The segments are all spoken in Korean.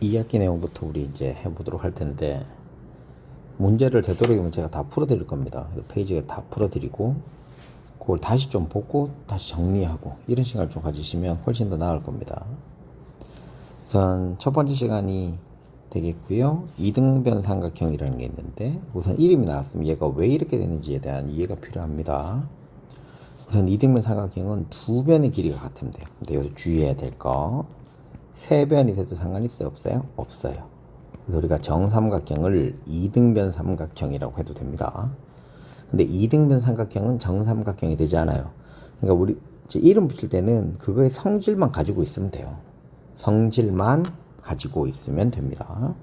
2학기 내용부터 우리 이제 해보도록 할 텐데, 문제를 되도록이면 제가 다 풀어드릴 겁니다. 페이지에 다 풀어드리고, 그걸 다시 좀 보고, 다시 정리하고, 이런 시간을 좀 가지시면 훨씬 더 나을 겁니다. 우선 첫 번째 시간이 되겠고요. 이등변 삼각형이라는 게 있는데, 우선 이름이 나왔으면 얘가 왜 이렇게 되는지에 대한 이해가 필요합니다. 우선 이등변 삼각형은 두 변의 길이가 같으면 돼요. 근데 여기서 주의해야 될 거, 세 변이 돼도 상관이 있어요? 없어요? 없어요. 그래서 우리가 정삼각형을 이등변 삼각형이라고 해도 됩니다. 근데 이등변 삼각형은 정삼각형이 되지 않아요. 그러니까 우리 이름 붙일 때는 그거의 성질만 가지고 있으면 돼요. 성질만 가지고 있으면 됩니다.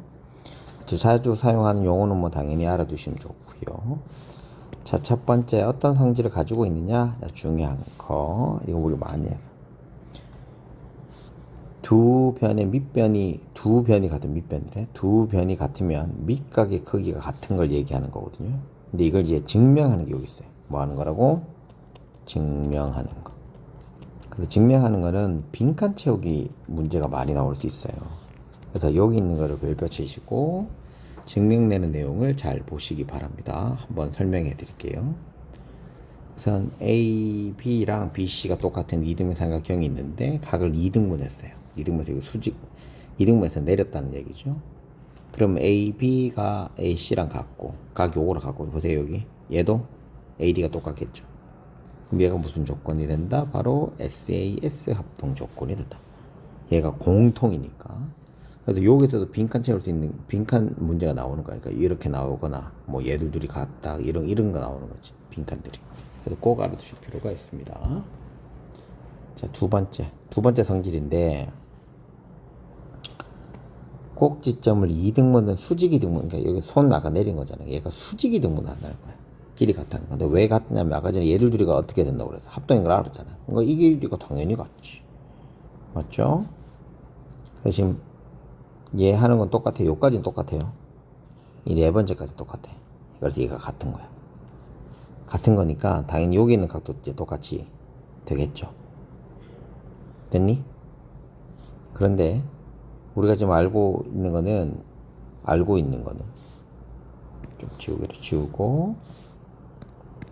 자주 사용하는 용어는 뭐 당연히 알아두시면 좋고요. 자, 첫 번째 어떤 성질을 가지고 있느냐? 중요한 거. 이거 우리 많이 해서. 두 변의 밑변이 두 변이 같은 밑변이래. 두 변이 같으면 밑각의 크기가 같은 걸 얘기하는 거거든요. 근데 이걸 이제 증명하는 게 여기 있어요. 뭐 하는 거라고? 증명하는 거. 그래서 증명하는 거는 빈칸 채우기 문제가 많이 나올 수 있어요. 그래서 여기 있는 거를 별표 치시고 증명되는 내용을 잘 보시기 바랍니다. 한번 설명해 드릴게요. 우선 A, B랑 BC가 똑같은 이등변 삼각형이 있는데 각을 2등분 했어요. 2등분해서 이거 수직 2등분해서 내렸다는 얘기죠. 그럼 A, B가 AC랑 같고 각 요거랑 같고 보세요. 여기 얘도 AD가 똑같겠죠. 그럼 얘가 무슨 조건이 된다? 바로 SAS 합동 조건이 된다. 얘가 공통이니까. 그래서 여기서도 빈칸 채울 수 있는 빈칸 문제가 나오는 거니까 그러니까 이렇게 나오거나 뭐 얘들 둘이 같다 이런 거 나오는 거지. 빈칸들이. 그래서 꼭 알아두실 필요가 있습니다. 자, 두 번째 성질인데 꼭지점을 2등분은 수직이 등분. 그러니까 여기 손 아까 내린 거잖아요. 얘가 수직이 등분한다는 거야. 길이 같다는 거. 근데 왜 같냐면 아까 전에 얘들 둘이가 어떻게 된다고 그래서 합동인 걸 알았잖아요. 그러니까 이 길이가 당연히 같지. 맞죠? 그래서 지금 얘 하는 건 똑같아요. 여기까지는 똑같아요. 이 네 번째까지 똑같아. 그래서 얘가 같은 거야. 같은 거니까 당연히 여기 있는 각도 이제 똑같이 되겠죠. 됐니? 그런데 우리가 지금 알고 있는 거는 좀 지우고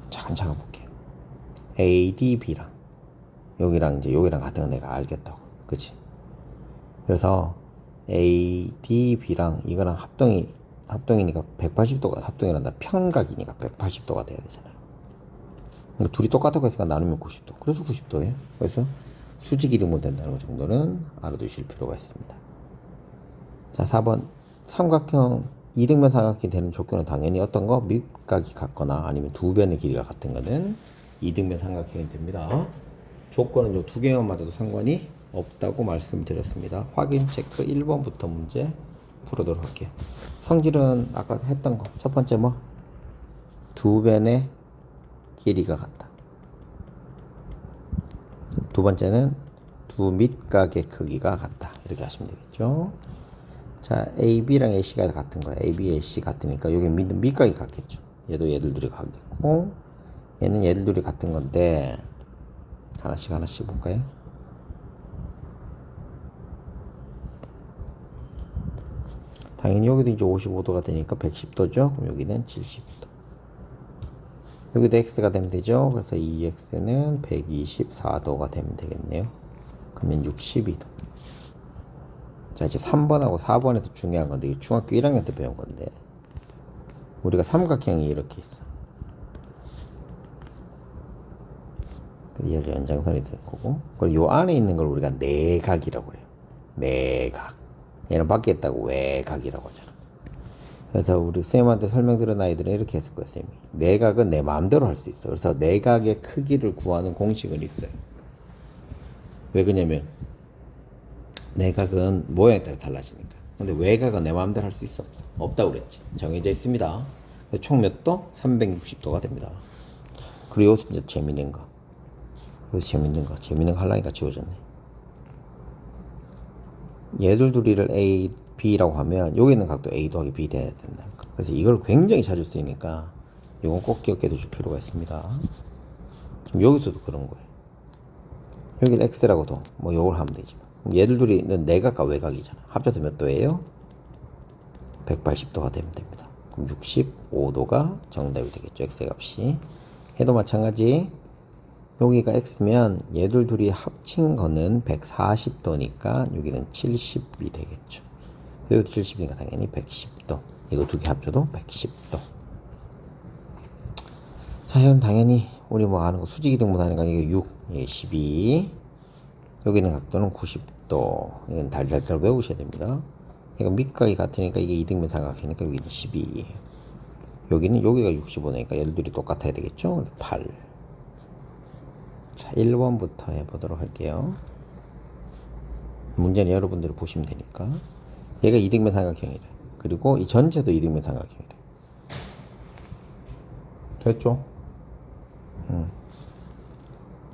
차근차근 볼게요. ADB랑 여기랑 같은 거 내가 알겠다고. 그치? 그래서 ADB랑 이거랑 합동이니까 180도가 합동이란다. 평각이니까 180도가 돼야 되잖아요. 그러니까 둘이 똑같다고 했으니까 나누면 90도. 그래서 90도예요. 그래서 수직 이등분 된다는 것 정도는 알아두실 필요가 있습니다. 자, 4번 삼각형 이등변 삼각형이 되는 조건은 당연히 어떤 거? 밑각이 같거나 아니면 두 변의 길이가 같은 거는 이등변 삼각형이 됩니다. 조건은 요 두 개만 맞아도 상관이 없다고 말씀드렸습니다. 확인 체크 1번부터 문제 풀어도록 할게요. 성질은 아까 했던 거. 첫 번째 뭐? 두 변의 길이가 같다. 두 번째는 두 밑각의 크기가 같다. 이렇게 하시면 되겠죠. 자, AB랑 AC가 같은 거야. AB, AC 같으니까 여기 밑각이 같겠죠. 얘도 얘들 둘이 같겠고 얘는 얘들 둘이 같은 건데 하나씩 볼까요? 당연히 여기도 이제 55도가 되니까 110도죠. 그럼 여기는 70도. 여기도 x가 되면 되죠. 그래서 이 x는 124도가 되면 되겠네요. 그러면 62도. 자, 이제 3번하고 4번에서 중요한 건데, 이게 중학교 1학년 때 배운 건데, 우리가 삼각형이 이렇게 있어. 얘를 연장선이 될 거고, 그리고 요 안에 있는 걸 우리가 내각이라고 그래요. 내각. 얘는 밖에 있다고 외각이라고 하잖아. 그래서 우리 쌤한테 설명드린 아이들은 이렇게 했을 거예요, 쌤이. 내각은 내 마음대로 할 수 있어. 그래서 내각의 크기를 구하는 공식은 있어요. 왜 그러냐면, 내각은 모양에 따라 달라지니까. 근데 외각은 내 마음대로 할 수 있어? 없어? 없다고 그랬지. 정해져 있습니다. 총 몇 도? 360도가 됩니다. 그리고 이것도 이제 재밌는 거 하려니까 지워졌네. 얘들 둘이를 A, B라고 하면 여기 있는 각도 A 더하기 B 돼야 된다. 그래서 이걸 굉장히 찾을 수 있으니까 이건 꼭 기억해 두실 필요가 있습니다. 지금 여기서도 그런 거예요. 여기를 X라고도 뭐 이걸 하면 되지만 얘들 둘이는 내각과 외각이잖아. 합쳐서 몇 도예요? 180도가 되면 됩니다. 그럼 65도가 정답이 되겠죠. x의 값이. 해도 마찬가지. 여기가 x면 얘들 둘이 합친 거는 140도니까 여기는 70이 되겠죠. 여기도 70이니까 당연히 110도. 이거 두 개 합쳐도 110도. 자, 이건 당연히 우리 뭐 아는 거 수직 이등 못하니까 이게 6, 이게 12. 여기 있는 각도는 90도. 이건 달달달 외우셔야 됩니다. 이거 밑각이 같으니까 이게 이등변 삼각형이니까 여기는 12. 여기는 여기가 65니까 얘들 둘이 똑같아야 되겠죠? 8. 자, 1번부터 해보도록 할게요. 문제는 여러분들이 보시면 되니까. 얘가 이등변 삼각형이래. 그리고 이 전체도 이등변 삼각형이래. 됐죠?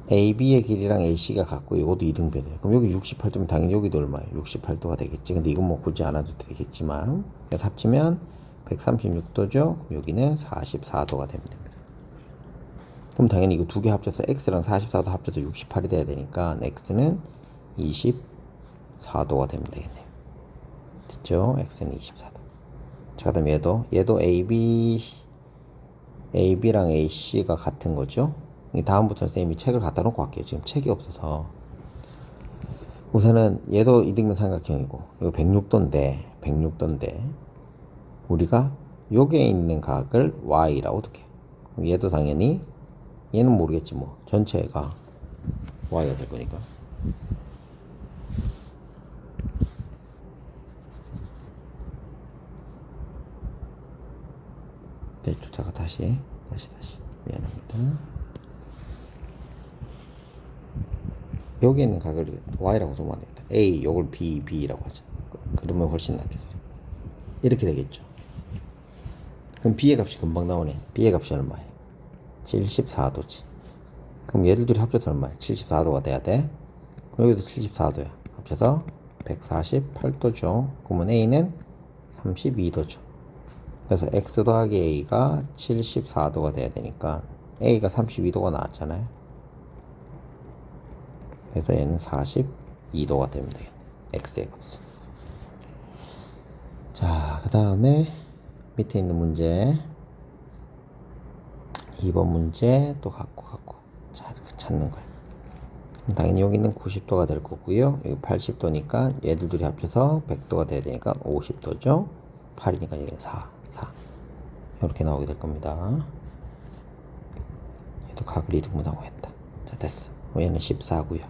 AB의 길이랑 AC가 같고 이것도 이등변이에요. 그럼 여기 68도면 당연히 여기도 얼마예요? 68도가 되겠지. 근데 이건 뭐 굳이 안 해도 되겠지만 그래서 합치면 136도죠. 그럼 여기는 44도가 되면 됩니다. 그럼 당연히 이거 두 개 합쳐서 X랑 44도 합쳐서 68이 돼야 되니까 X는 24도가 되면 되겠네요. 됐죠? X는 24도. 자, 그 다음 얘도 AB랑 AC가 같은 거죠. 다음부터는 쌤이 책을 갖다 놓고 할게요. 지금 책이 없어서. 우선은 얘도 이등변 삼각형이고 이거 106도인데 우리가 여기에 있는 각을 Y라고 두게. 얘도 당연히 얘는 모르겠지 뭐. 전체가 Y가 될 거니까. 됐죠. 잠깐 다시 미안합니다. 여기 있는 각을 Y라고 두면 안 되겠다. A 요걸 B라고 하자. 그러면 훨씬 낫겠어. 이렇게 되겠죠. 그럼 B의 값이 금방 나오네. B의 값이 얼마예요? 74도지. 그럼 얘들 둘이 합쳐서 얼마예요? 74도가 돼야 돼. 그럼 여기도 74도야. 합쳐서 148도죠. 그러면 A는 32도죠. 그래서 X 더하기 A가 74도가 돼야 되니까 A가 32도가 나왔잖아요. 그래서 얘는 42도가 되면 되겠네. X의 값은. 자, 그 다음에 밑에 있는 문제 2번 문제 또 갖고 자, 찾는 거야. 당연히 여기는 90도가 될 거고요. 여기 80도니까 얘들 둘이 합쳐서 100도가 돼야 되니까 50도죠. 8이니까 여기는 4 이렇게 나오게 될 겁니다. 얘도 각을 이등분하고 했다. 자, 됐어. 얘는 14고요.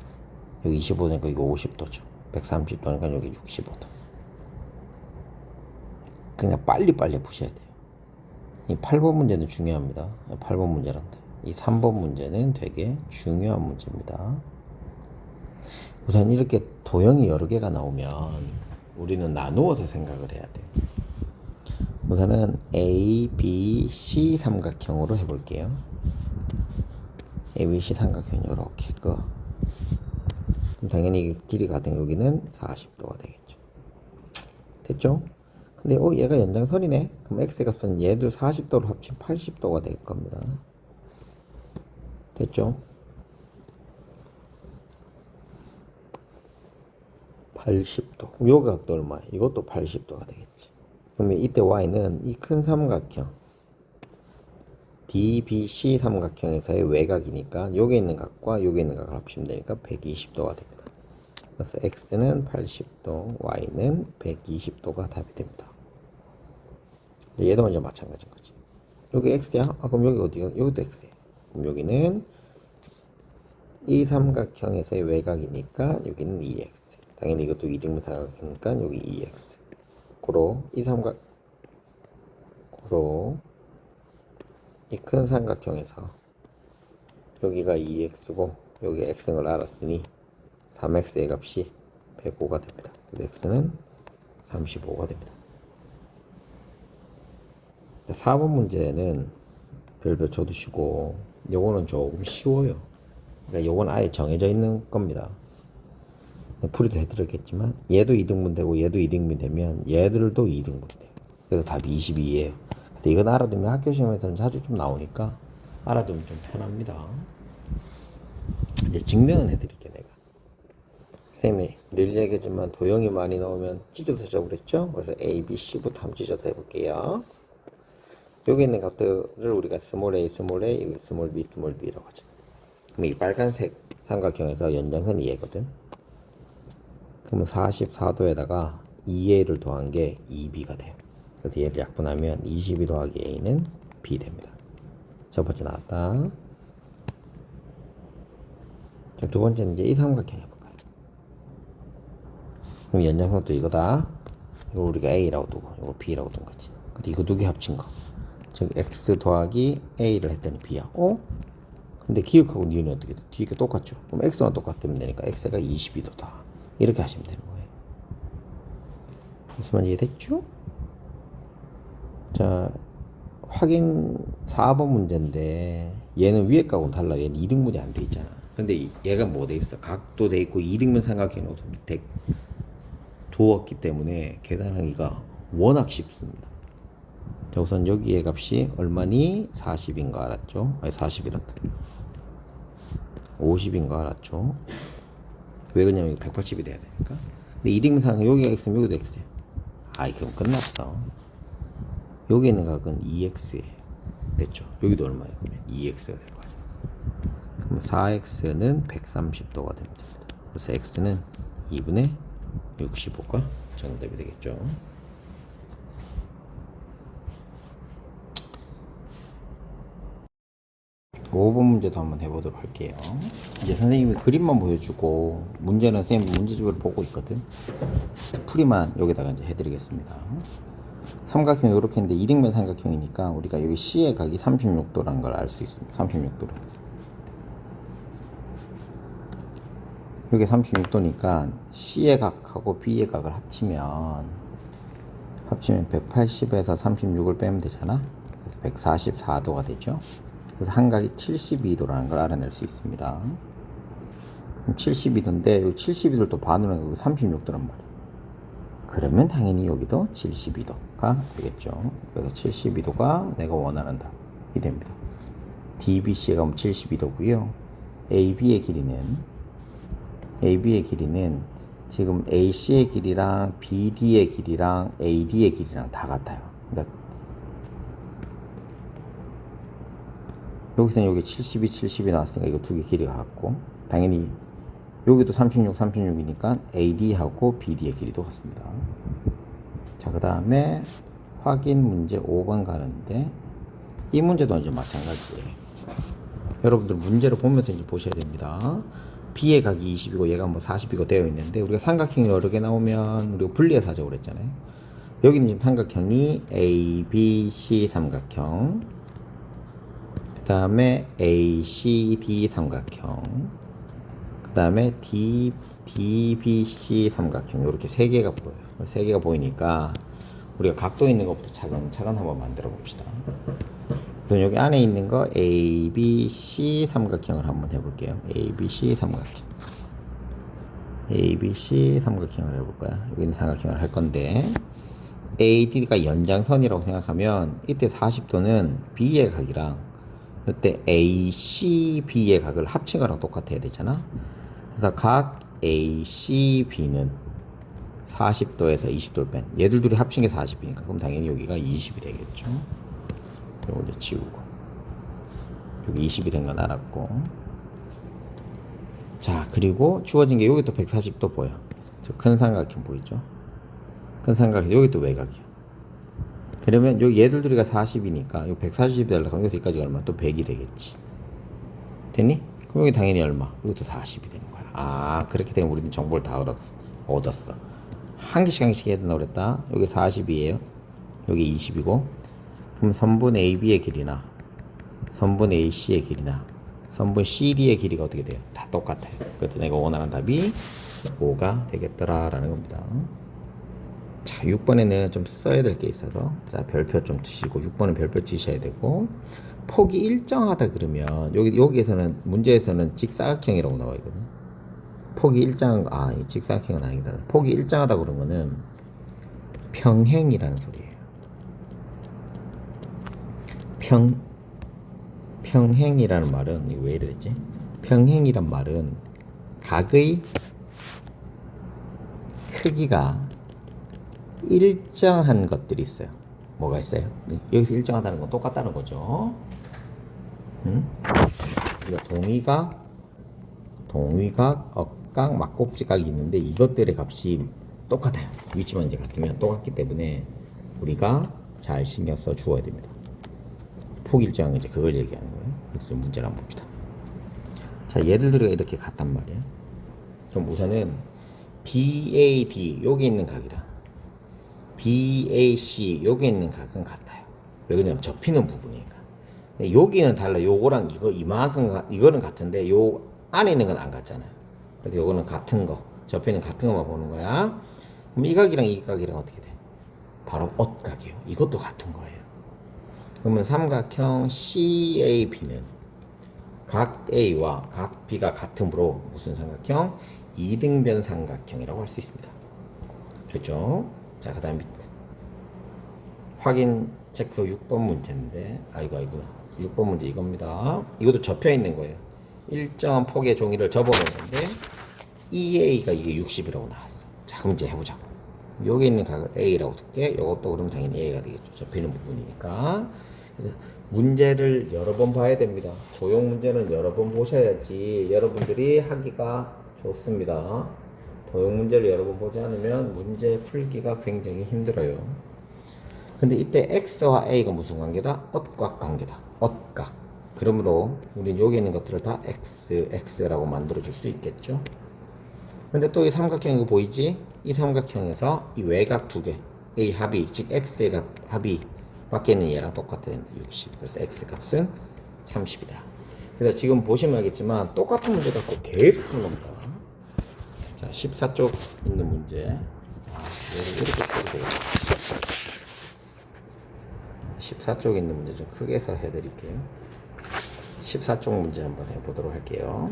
여기 25도니까 여기 50도죠. 130도니까 여기 65도. 그냥 빨리 푸셔야 돼요. 이 8번 문제는 중요합니다. 8번 문제란다. 이 3번 문제는 되게 중요한 문제입니다. 우선 이렇게 도형이 여러 개가 나오면 우리는 나누어서 생각을 해야 돼요. 우선은 A, B, C 삼각형으로 해볼게요. A, B, C 삼각형 이렇게 그럼 당연히 길이 같은 여기는 40도가 되겠죠. 됐죠? 근데 얘가 연장선이네. 그럼 X의 값은 얘들 40도로 합치면 80도가 될 겁니다. 됐죠? 80도. 그럼 요 각도 얼마야? 이것도 80도가 되겠지. 그러면 이때 Y는 이 큰 삼각형 DBC 삼각형에서의 외곽이니까 여기 있는 각과 여기 있는 각을 합치면 되니까 120도가 됩니다. 그래서 X는 80도, Y는 120도가 답이 됩니다. 얘도 먼저 마찬가지인 거지. 여기 X야? 그럼 여기 어디가? 여기도 X야. 그럼 여기는 이 삼각형에서의 외곽이니까 여기는 2X. 당연히 이것도 이등분 삼각형이니까 여기 2X. 고로 이 큰 삼각형에서 여기가 2x고 여기 x인 걸 알았으니 3x의 값이 105가 됩니다. 그래서 x는 35가 됩니다. 4번 문제는 별별 쳐두시고 요거는 조금 쉬워요. 그러니까 요건 아예 정해져 있는 겁니다. 풀이도 해드렸겠지만 얘도 2등분 되고 얘도 2등분 되면 얘들도 2등분 돼요. 그래서 답이 22예요. 그래서 이건 알아두면 학교 시험에서는 자주 좀 나오니까 알아두면 좀 편합니다. 이제 증명은 해드릴게 내가. 쌤이 늘 얘기하지만 도형이 많이 나오면 찢어서 줘 그랬죠? 그래서 A, B, C부터 한번 찢어서 해볼게요. 여기 있는 값들을 우리가 스몰 a, 스몰 a, 스몰 b, 스몰 b라고 하죠. 그럼 이 빨간색 삼각형에서 연장선이 얘거든. 그러면 44도에다가 2a를 더한 게 2b가 돼요. 그래서 얘를 약분하면 22 더하기 a는 b 됩니다. 첫 번째 나왔다. 자, 두 번째는 이제 이 삼각형 해볼까요? 그럼 연장선도 이거다. 이거 우리가 a라고 두고 이거 b라고 둔 거지. 근데 이거 두 개 합친 거. 즉 x 더하기 a를 했더니 b야. 근데 기억하고 니은이 어떻게 돼? 뒤에 게 똑같죠? 그럼 x만 똑같으면 되니까 x가 22도다. 이렇게 하시면 되는 거예요. 무슨 말인지 이해됐죠? 자, 확인 4번 문제인데 얘는 위에 거하고는 달라. 얘는 2등분이 안 돼 있잖아. 근데 얘가 뭐 돼 있어? 각도 돼 있고 2등분 삼각형이 밑에 두었기 때문에 계산하기가 워낙 쉽습니다. 자, 우선 여기의 값이 얼마니? 40인 거 알았죠? 아니 40이란다. 50인 거 알았죠? 왜 그러냐면 이거 180이 돼야 되니까. 근데 2등분 삼각형 여기가 x면 여기도 x야. 아이 그럼 끝났어. 여기 있는 각은 2x에 됐죠? 여기도 얼마예요? 그러면 2x가 될 거야. 그럼 4x는 130도가 됩니다. 그래서 x는 2분의 65가 정답이 되겠죠. 그 5번 문제도 한번 해보도록 할게요. 이제 선생님이 그림만 보여주고 문제는 선생님 문제집을 보고 있거든. 풀이만 여기다가 이제 해드리겠습니다. 삼각형이 이렇게 있는데 이등변 삼각형이니까 우리가 여기 C의 각이 36도라는 걸 알 수 있습니다. 36도로. 여기 36도니까 C의 각하고 B의 각을 합치면 180에서 36을 빼면 되잖아. 그래서 144도가 되죠. 그래서 한 각이 72도라는 걸 알아낼 수 있습니다. 72도인데 이 72도를 또 반으로 하면 36도란 말이야. 그러면 당연히 여기도 72도가 되겠죠. 그래서 72도가 내가 원하는 답이 됩니다. DBC가 72도고요. AB의 길이는 지금 AC의 길이랑 BD의 길이랑 AD의 길이랑 다 같아요. 그러니까 여기서는 여기 72, 70이 나왔으니까 이거 두 개 길이가 같고 당연히 여기도 36, 36이니까 AD하고 BD의 길이도 같습니다. 자, 그 다음에 확인 문제 5번 가는데 이 문제도 이제 마찬가지예요. 여러분들 문제를 보면서 이제 보셔야 됩니다. B의 각이 20이고 얘가 뭐 40이고 되어 있는데 우리가 삼각형이 여러 개 나오면 우리가 분리해서 하자고 그랬잖아요. 여기는 지금 삼각형이 A, B, C 삼각형, 그 다음에 A, C, D 삼각형, 그 다음에 D, B, C 삼각형 이렇게 세 개가 보여요. 세 개가 보이니까 우리가 각도 있는 것부터 차근차근 한번 만들어 봅시다. 그래서 여기 안에 있는 거 A, B, C 삼각형을 한번 해볼게요. A, B, C 삼각형. A, B, C 삼각형을 해볼 거야. 여기 있는 삼각형을 할 건데 AD가 연장선이라고 생각하면 이때 40도는 B의 각이랑 이때 ACB의 각을 합친 거랑 똑같아야 되잖아. 그래서 각 ACB는 40도에서 20도를 뺀 얘들 둘이 합친 게 40이니까 그럼 당연히 여기가 20이 되겠죠. 이걸 이제 지우고 여기 20이 된 건 알았고, 자 그리고 주어진 게 여기 또 140도 보여. 저 큰 삼각형 보이죠? 큰 삼각형 여기 또 외곽이야. 그러면 여기 얘들 둘이가 40이니까 여기 140이 되려면 여기서 여기까지 얼마? 또 100이 되겠지. 됐니? 그럼 여기 당연히 얼마? 이것도 40이 되는 거야. 아 그렇게 되면 우리는 정보를 다 얻었어. 한 개씩 한 개씩 해야 된다고 그랬다. 여기 40이에요. 여기 20이고 그럼 선분 AB의 길이나 선분 AC의 길이나 선분 CD의 길이가 어떻게 돼요? 다 똑같아요. 그래서 내가 원하는 답이 5가 되겠더라라는 겁니다. 자, 6번에는 좀 써야 될 게 있어서 자 별표 좀 치시고 6번은 별표 치셔야 되고 폭이 일정하다 그러면 여기에서는 문제에서는 직사각형이라고 나와 있거든. 폭이 일정한 이 직사각형은 아니다. 폭이 일정하다 그런 거는 평행이라는 소리예요. 평행이라는 말은 왜 이래 됐지? 평행이란 말은 각의 크기가 일정한 것들이 있어요. 뭐가 있어요? 여기서 일정하다는 건 똑같다는 거죠. 우리가 동위각, 억각, 막곡지각이 있는데 이것들의 값이 똑같아요. 위치만 이제 같으면 똑같기 때문에 우리가 잘 신경 써 주어야 됩니다. 폭 일정한 이제 그걸 얘기하는 거예요. 그래서 좀 문제를 한번 봅시다. 자, 예를 들어 이렇게 같단 말이에요. 그럼 우선은 BAD 여기 있는 각이랑 BAC 여기 있는 각은 같아요. 왜 그러냐면 접히는 부분이니까. 근데 여기는 달라. 요거랑 이거 이만큼 이거는 같은데 요 안에 있는 건 안 같잖아요. 그래서 요거는 같은 거, 접히는 같은 거만 보는 거야. 그럼 이 각이랑 이 각이랑 어떻게 돼? 바로 엇각이요. 이것도 같은 거예요. 그러면 삼각형 CAB는 각 A와 각 B가 같으므로 무슨 삼각형? 이등변 삼각형이라고 할 수 있습니다. 됐죠? 자, 그 다음 확인 체크 6번 문제인데 아이고 6번 문제 이겁니다. 이것도 접혀 있는 거예요. 일정한 폭의 종이를 접어놓은 건데 EA가 이게 60이라고 나왔어. 자, 그럼 이제 해보자고. 여기 있는 각을 A라고 둘게. 이것도 그럼 당연히 A가 되겠죠. 접히는 부분이니까. 그래서 문제를 여러 번 봐야 됩니다. 도형 문제는 여러 번 보셔야지 여러분들이 하기가 좋습니다. 도형 문제를 여러 번 보지 않으면 문제 풀기가 굉장히 힘들어요. 근데 이때 X와 A가 무슨 관계다? 엇각 관계다. 엇각. 그러므로 우리는 여기 있는 것들을 다 X라고 만들어 줄 수 있겠죠. 근데 또 이 삼각형 이거 보이지? 이 삼각형에서 이 외곽 두 개, A 합이, 즉 X의 합이 밖에 있는 얘랑 똑같아야 된다. 60. 그래서 X 값은 30이다. 그래서 지금 보시면 알겠지만 똑같은 문제 갖고 계속 푸는 겁니다. 자, 14쪽 있는 문제. 얘를 이렇게 써도 되겠다. 14쪽 있는 문제 좀 크게 해서 해드릴게요. 14쪽 문제 한번 해보도록 할게요.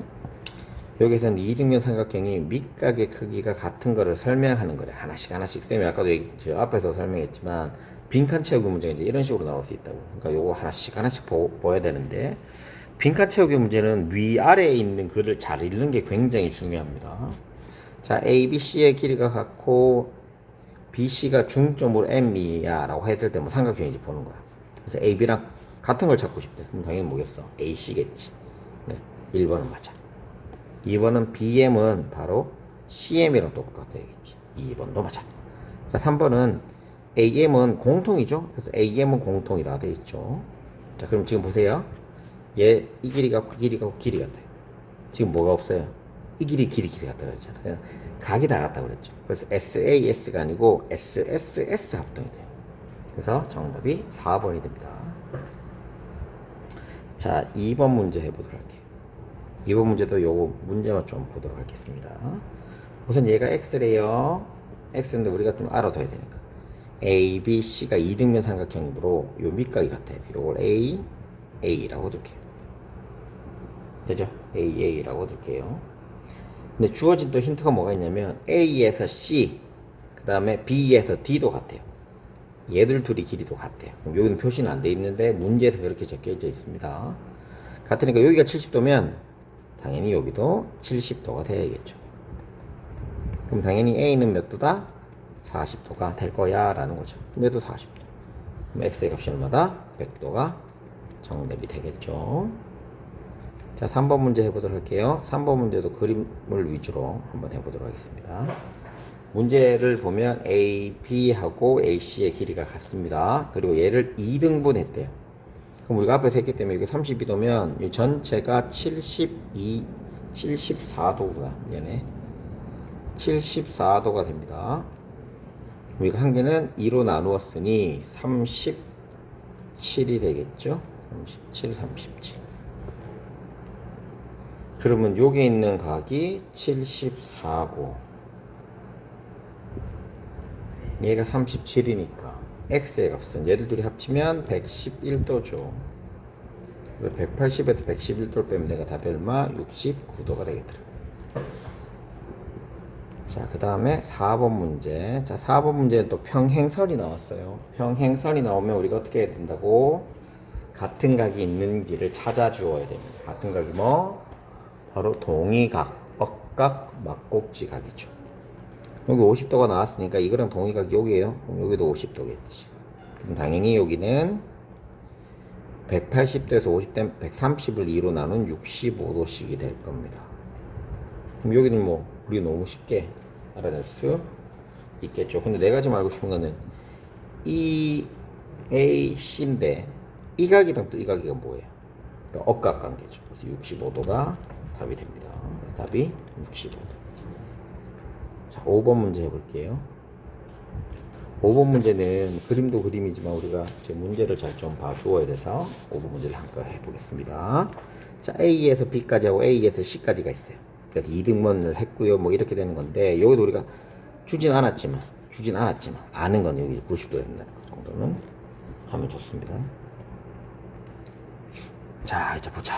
여기서는 이등변 삼각형이 밑각의 크기가 같은 거를 설명하는 거래. 하나씩 쌤이 아까도 저 앞에서 설명했지만 빈칸 채우기 문제가 이제 이런 식으로 나올 수 있다고. 그러니까 요거 하나씩 보여야 되는데 빈칸 채우기 문제는 위아래에 있는 글을 잘 읽는 게 굉장히 중요합니다. 자, A, B, C의 길이가 같고 B, C가 중점으로 M이야 라고 했을 때 뭐 삼각형인지 보는 거야. 그래서 A, B랑 같은 걸 찾고 싶대. 그럼 당연히 뭐겠어? A, C겠지. 네, 1번은 맞아. 2번은 BM은 바로 CM이랑 똑같아야겠지. 2번도 맞아. 자, 3번은 AM은 공통이죠. 그래서 AM은 공통이다 돼 있죠. 자, 그럼 지금 보세요. 얘 이 길이가 길이 같아요. 지금 뭐가 없어요? 이 길이 같다 그랬잖아요. 각이 다 같다 그랬죠. 그래서 SAS가 아니고 SSS 합동이 돼요. 그래서 정답이 4번이 됩니다. 자, 2번 문제 해보도록 할게요. 2번 문제도 요거 문제만 좀 보도록 하겠습니다. 우선 얘가 X래요. X인데 우리가 좀 알아둬야 되니까. A, B, C가 이등변 삼각형이므로 요 밑각이 같아요. 요걸 A, A라고 둘게요. 되죠? A, A라고 둘게요. 근데 주어진 또 힌트가 뭐가 있냐면 A에서 C, 그 다음에 B에서 D도 같아요. 얘들 둘이 길이도 같아요. 그럼 여기는 표시는 안 돼 있는데 문제에서 그렇게 적혀져 있습니다. 같으니까 여기가 70도면 당연히 여기도 70도가 돼야겠죠. 그럼 당연히 A는 몇 도다? 40도가 될 거야 라는 거죠. 얘도 40도. 그럼 X의 값이 얼마다? 100도가 정답이 되겠죠. 자, 3번 문제 해보도록 할게요. 3번 문제도 그림을 위주로 한번 해보도록 하겠습니다. 문제를 보면 A, B하고 AC의 길이가 같습니다. 그리고 얘를 2등분 했대요. 그럼 우리가 앞에서 했기 때문에 이게 32도면 이 전체가 74도구나. 얘네. 74도가 됩니다. 우리가 한 개는 2로 나누었으니 37이 되겠죠? 37. 그러면 여기 있는 각이 74고 얘가 37이니까 X의 값은 얘들 둘이 합치면 111도죠. 180에서 111도를 빼면 내가 답이 얼마? 69도가 되겠더라. 자, 그 다음에 4번 문제. 자, 4번 문제는 또 평행선이 나왔어요. 평행선이 나오면 우리가 어떻게 해야 된다고? 같은 각이 있는지를 찾아주어야 됩니다. 같은 각이 뭐? 바로 동의각, 억각, 막곡지각이죠. 여기 50도가 나왔으니까 이거랑 동의각이 여기에요. 그럼 여기도 50도겠지. 그럼 당연히 여기는 180도에서 50대 130을 2로 나눈 65도씩이 될 겁니다. 그럼 여기는 뭐 우리 너무 쉽게 알아낼 수 있겠죠. 근데 내가 지금 알고 싶은 거는 이 A, C인데 이 각이랑 또 이 각이 뭐예요? 그러니까 억각 관계죠. 그래서 65도가 답이 됩니다. 그래서 답이 65도. 자, 5번 문제 해볼게요. 5번 문제는 그림도 그림이지만 우리가 제 문제를 잘 좀 봐주어야 돼서 5번 문제를 한번 해보겠습니다. 자, A에서 B까지 하고 A에서 C까지가 있어요. 그래서 2등분을 했고요. 뭐 이렇게 되는 건데 여기도 우리가 주진 않았지만 아는 건 여기 90도 된다는 거 정도는 하면 좋습니다. 자, 이제 보자.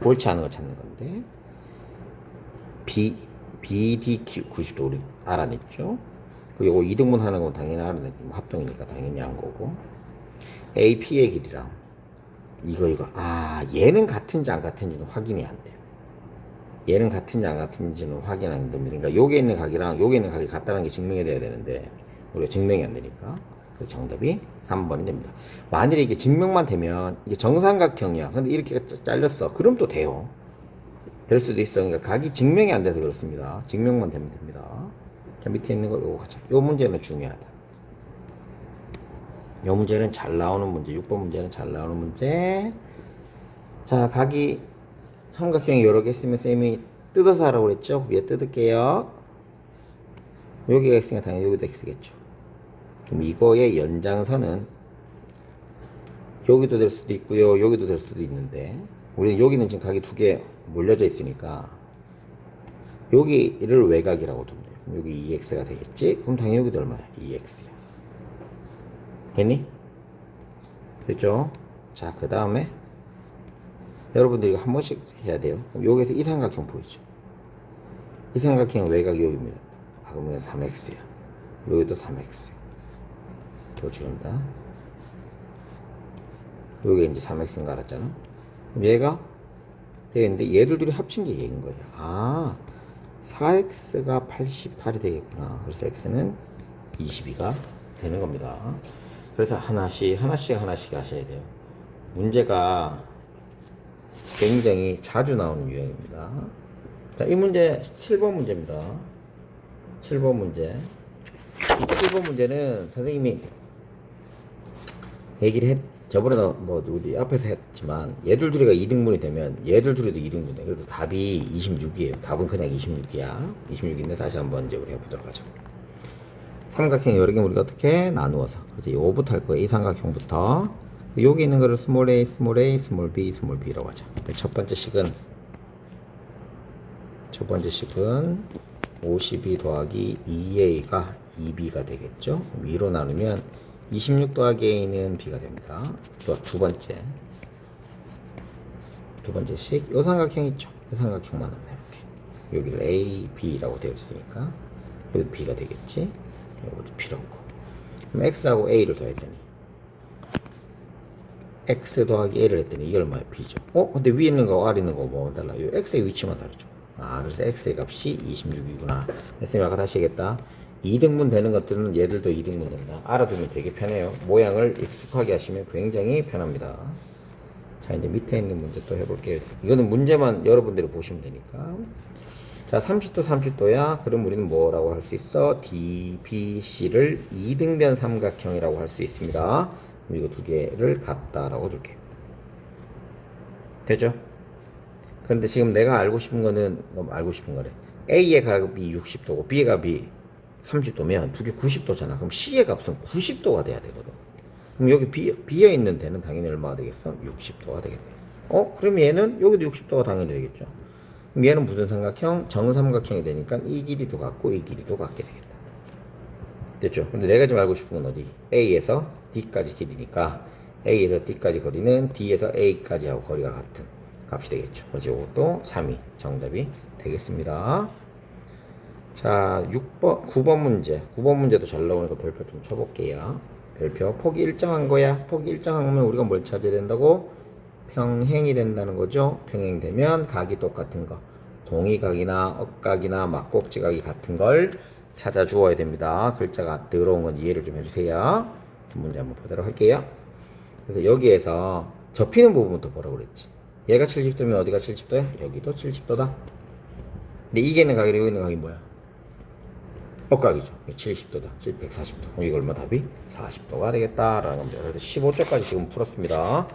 옳지 않은 걸 찾는 건데 BDQ 90도 우리 알아냈죠. 그리고 2등분 하는 건 당연히 알아냈죠. 합동이니까 당연히 한 거고. AP의 길이랑 이거 얘는 같은지 안 같은지는 확인이 안 돼요. 얘는 같은지 안 같은지는 확인 안 됩니다. 그러니까 여기 있는 각이랑 여기 있는 각이 같다는 게 증명이 돼야 되는데 우리가 증명이 안 되니까 그래서 정답이 3번이 됩니다. 만일에 이게 증명만 되면 이게 정삼각형이야. 근데 이렇게 잘렸어. 그럼 또 돼요. 될 수도 있어. 그러니까 각이 증명이 안 돼서 그렇습니다. 증명만 되면 됩니다. 자, 밑에 있는 거 요거 가자. 요 문제는 중요하다. 요 문제는 잘 나오는 문제. 6번 문제는 잘 나오는 문제. 자, 각이 삼각형이 여러 개 있으면 쌤이 뜯어서 하라고 그랬죠? 위에 뜯을게요. 여기가 x니까 당연히 여기도 x겠죠. 그럼 이거의 연장선은 여기도 될 수도 있고요. 여기도 될 수도 있는데 우리는 여기는 지금 각이 두 개 몰려져 있으니까 여기를 외곽이라고 두면 돼요. 그럼 여기 2x가 되겠지? 그럼 당연히 여기도 얼마야? 2x야. 됐니? 됐죠? 자, 그 다음에 여러분들 이거 한 번씩 해야 돼요. 그럼 여기서 이 삼각형 보이죠? 이 삼각형 외곽이 여기입니다. 그러면 3x야. 여기도 3x. 더 지운다. 여기 이제 3x인 거 알았잖아. 그럼 얘가 되겠는데 얘들 둘이 합친 게 얘인 거예요. 아, 4x가 88이 되겠구나. 그래서 x는 22가 되는 겁니다. 그래서 하나씩 하셔야 돼요. 문제가 굉장히 자주 나오는 유형입니다. 자, 이 문제 7번 문제입니다. 7번 문제. 이 7번 문제는 선생님이 얘기를 저번에도 뭐 우리 앞에서 했지만 얘들 둘이가 2등분이 되면 얘들 둘이도 2등분 돼. 그래서 답이 26이에요. 답은 그냥 26이야. 26인데 다시 한번 이제 우리 해보도록 하죠. 삼각형 여러 개 우리가 어떻게 나누어서 그래서 요거부터 할 거예요. 이 삼각형부터 여기 있는 거를 스몰 a, 스몰 a, 스몰 b, 스몰 b라고 하죠. 첫 번째 식은 52 더하기 2a가 2b가 되겠죠. 2로 나누면 26 더하기 a는 b가 됩니다. 또 두 번째 식, 요 삼각형 있죠. 요 삼각형만 이렇게 여기를 a, b라고 되어 있으니까 여기 b가 되겠지. 요것도 필요 없고. 그럼 x하고 a를 더했더니 x 더하기 a를 했더니 이게 얼마야? b죠. 근데 위에 있는 거와 아래 있는 거 뭐 달라? 요 x의 위치만 다르죠. 아, 그래서 x의 값이 26이구나. 선생님 아까 다시 하겠다. 2등분 되는 것들은 얘들도 2등분 된다. 알아두면 되게 편해요. 모양을 익숙하게 하시면 굉장히 편합니다. 자, 이제 밑에 있는 문제 또 해볼게요. 이거는 문제만 여러분들이 보시면 되니까. 자, 30도야. 그럼 우리는 뭐라고 할 수 있어? DBC를 2등변 삼각형이라고 할 수 있습니다. 그럼 이거 두 개를 같다라고 줄게요. 되죠? 근데 지금 내가 알고 싶은 거는 알고 싶은 거래. A의 값이 60도고 B의 값이 30도면 두 개 90도잖아. 그럼 C의 값은 90도가 돼야 되거든. 그럼 여기 비어 있는 데는 당연히 얼마가 되겠어? 60도가 되겠네. 그럼 얘는 여기도 60도가 당연히 되겠죠. 그럼 얘는 무슨 삼각형? 정삼각형이 되니까 이 길이도 같고 이 길이도 같게 되겠다. 됐죠? 근데 내가 지금 알고 싶은 건 어디? A에서 D까지 길이니까 A에서 D까지 거리는 D에서 A까지 하고 거리가 같은 값이 되겠죠. 그래서 이것도 3이 정답이 되겠습니다. 자, 9번 문제도 잘 나오니까 별표 좀 쳐볼게요. 별표. 폭이 일정한 거야. 폭이 일정한 거면 우리가 뭘 찾아야 된다고? 평행이 된다는 거죠. 평행되면 각이 똑같은 거. 동의각이나 억각이나 막꼭지각이 같은 걸 찾아 주어야 됩니다. 글자가 더러운 건 이해를 좀 해주세요. 문제 한번 보도록 할게요. 그래서 여기에서 접히는 부분부터 보라고 그랬지. 얘가 70도면 어디가 70도야? 여기도 70도다. 근데 이게 있는 각이랑 여기 있는 각이 뭐야? 억각이죠. 70도다. 140도. 이거 얼마 답이? 40도가 되겠다라는 겁니다. 그래서 15쪽까지 지금 풀었습니다.